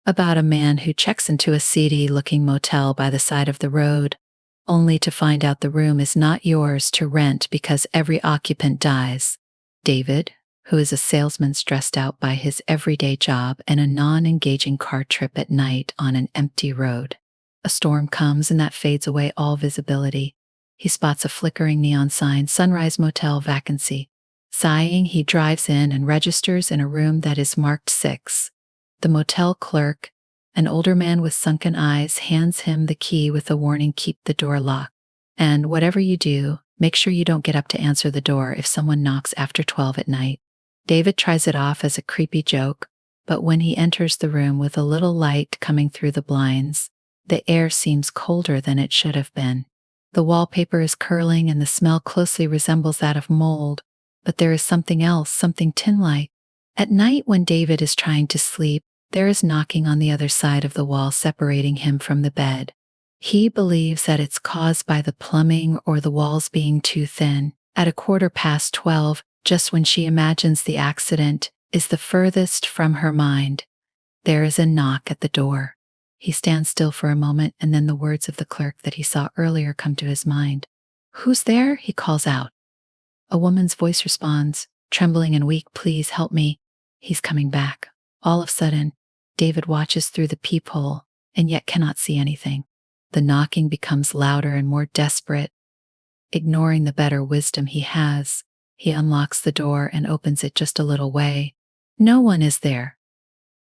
about a man who checks into a seedy-looking motel by the side of the road, only to find out the room is not yours to rent because every occupant dies. David, who is a salesman stressed out by his everyday job and a non-engaging car trip at night on an empty road. A storm comes and that fades away all visibility. He spots a flickering neon sign, Sunrise Motel vacancy. Sighing, he drives in and registers in a room that is marked 6. The motel clerk, an older man with sunken eyes, hands him the key with the warning, keep the door locked. And whatever you do, make sure you don't get up to answer the door if someone knocks after 12 at night. David tries it off as a creepy joke, but when he enters the room with a little light coming through the blinds, the air seems colder than it should have been. The wallpaper is curling and the smell closely resembles that of mold, but there is something else, something tin-like. At night when David is trying to sleep, there is knocking on the other side of the wall separating him from the bed. He believes that it's caused by the plumbing or the walls being too thin. At 12:15, just when she imagines the accident is the furthest from her mind, there is a knock at the door. He stands still for a moment, and then the words of the clerk that he saw earlier come to his mind. "Who's there?" he calls out. A woman's voice responds, trembling and weak, "Please help me." He's coming back. All of a sudden, David watches through the peephole and yet cannot see anything. The knocking becomes louder and more desperate. Ignoring the better wisdom he has, he unlocks the door and opens it just a little way. No one is there.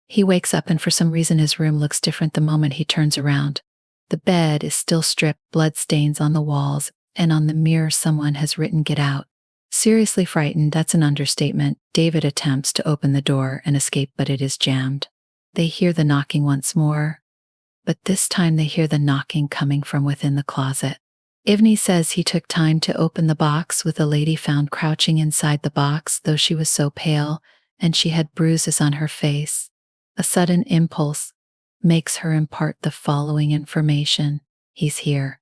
He wakes up and for some reason his room looks different the moment he turns around. The bed is still stripped, blood stains on the walls, and on the mirror someone has written "Get out." Seriously frightened, that's an understatement, David attempts to open the door and escape, but it is jammed. They hear the knocking once more, but this time they hear the knocking coming from within the closet. Ivney says he took time to open the box with a lady found crouching inside the box, though she was so pale and she had bruises on her face. A sudden impulse makes her impart the following information: "He's here."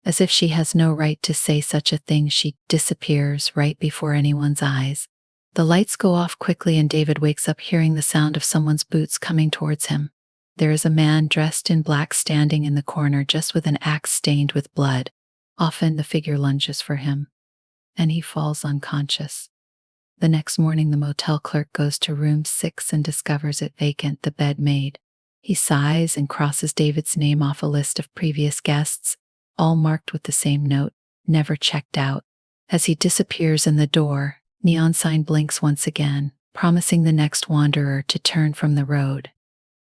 As if she has no right to say such a thing, she disappears right before anyone's eyes. The lights go off quickly and David wakes up hearing the sound of someone's boots coming towards him. There is a man dressed in black standing in the corner, just with an axe stained with blood. Often the figure lunges for him, and he falls unconscious. The next morning, the motel clerk goes to room 6 and discovers it vacant, the bed made. He sighs and crosses David's name off a list of previous guests, all marked with the same note, "Never checked out." As he disappears in the door, neon sign blinks once again, promising the next wanderer to turn from the road.